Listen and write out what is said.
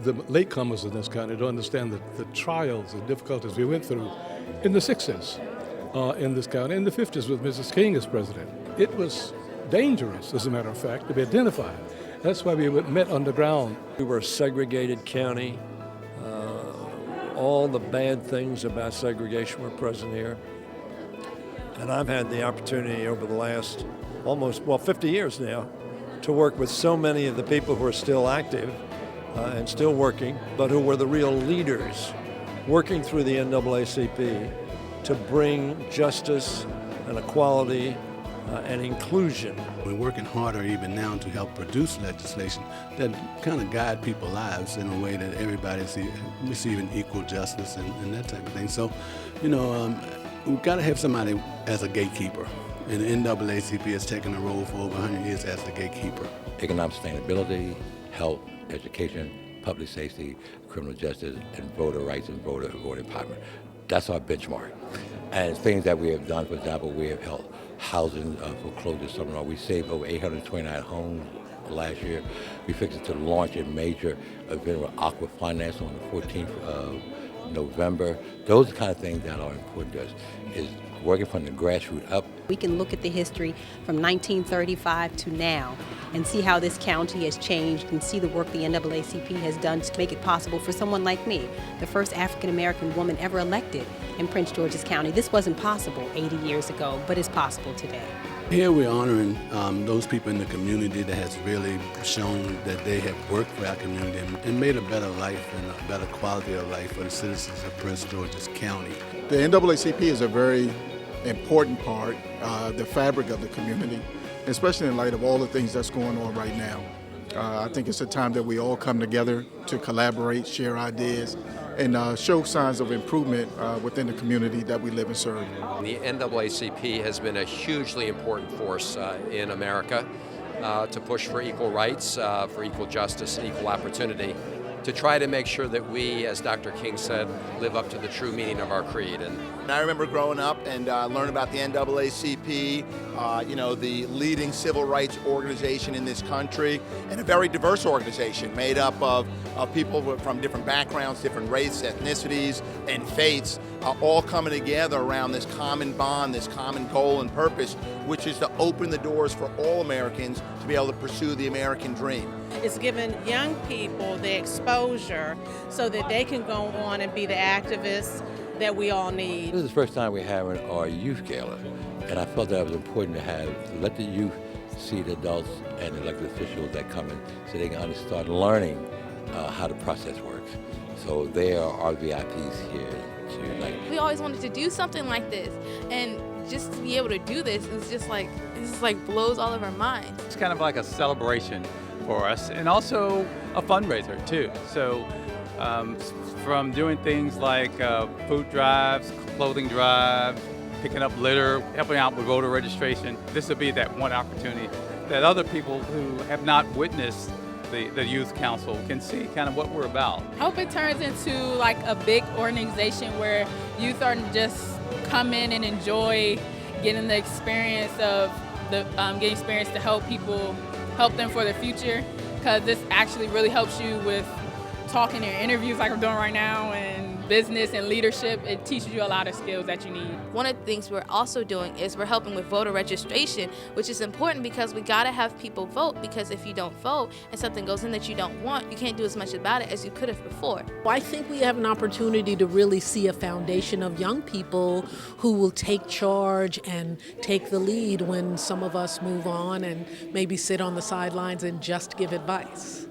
the latecomers in this county to understand the trials and difficulties we went through in the 60s in this county, in the 50s with Mrs. King as president. It was dangerous, as a matter of fact, to be identified. That's why we met underground. We were a segregated county. All the bad things about segregation were present here. And I've had the opportunity over the last 50 years now to work with so many of the people who are still active and still working, but who were the real leaders working through the NAACP to bring justice and equality and inclusion. We're working harder even now to help produce legislation that kind of guide people's lives in a way that everybody's receiving equal justice and that type of thing. So, we've got to have somebody as a gatekeeper. And the NAACP has taken a role for over 100 years as the gatekeeper. Economic sustainability, health, education, public safety, criminal justice, and voter rights and voter empowerment. That's our benchmark. And things that we have done, for example, we have held housing foreclosure seminar. We saved over 829 homes last year. We fixed it to launch a major event with Aqua Finance on the 14th of November. Those are the kind of things that are important to us, is working from the grassroots up. We can look at the history from 1935 to now and see how this county has changed and see the work the NAACP has done to make it possible for someone like me, the first African-American woman ever elected in Prince George's County. This wasn't possible 80 years ago, but it's possible today. Here we're honoring those people in the community that has really shown that they have worked for our community and made a better life and a better quality of life for the citizens of Prince George's County. The NAACP is a very important part, the fabric of the community, especially in light of all the things that's going on right now. I think it's a time that we all come together to collaborate, share ideas, and show signs of improvement within the community that we live and serve. The NAACP has been a hugely important force in America to push for equal rights, for equal justice and equal opportunity, to try to make sure that we, as Dr. King said, live up to the true meaning of our creed. And I remember growing up and learning about the NAACP, the leading civil rights organization in this country, and a very diverse organization made up of people from different backgrounds, different races, ethnicities, and faiths, all coming together around this common bond, this common goal and purpose, which is to open the doors for all Americans to be able to pursue the American dream. It's giving young people the exposure so that they can go on and be the activists that we all need. This is the first time we're having our youth gala, and I felt that it was important to let the youth see the adults and elected officials that come in so they can start learning how the process works. So they are our VIPs here tonight. We always wanted to do something like this, and just to be able to do this is just like blows all of our minds. It's kind of like a celebration for us, and also a fundraiser too. So from doing things like food drives, clothing drives, picking up litter, helping out with voter registration, this will be that one opportunity that other people who have not witnessed the Youth Council can see kind of what we're about. I hope it turns into like a big organization where youth are just come in and enjoy getting the experience of getting experience to help people, help them for the future, because this actually really helps you with talking in interviews like I'm doing right now, and business and leadership. It teaches you a lot of skills that you need. One of the things we're also doing is we're helping with voter registration, which is important because we gotta have people vote, because if you don't vote and something goes in that you don't want, you can't do as much about it as you could have before. I think we have an opportunity to really see a foundation of young people who will take charge and take the lead when some of us move on and maybe sit on the sidelines and just give advice.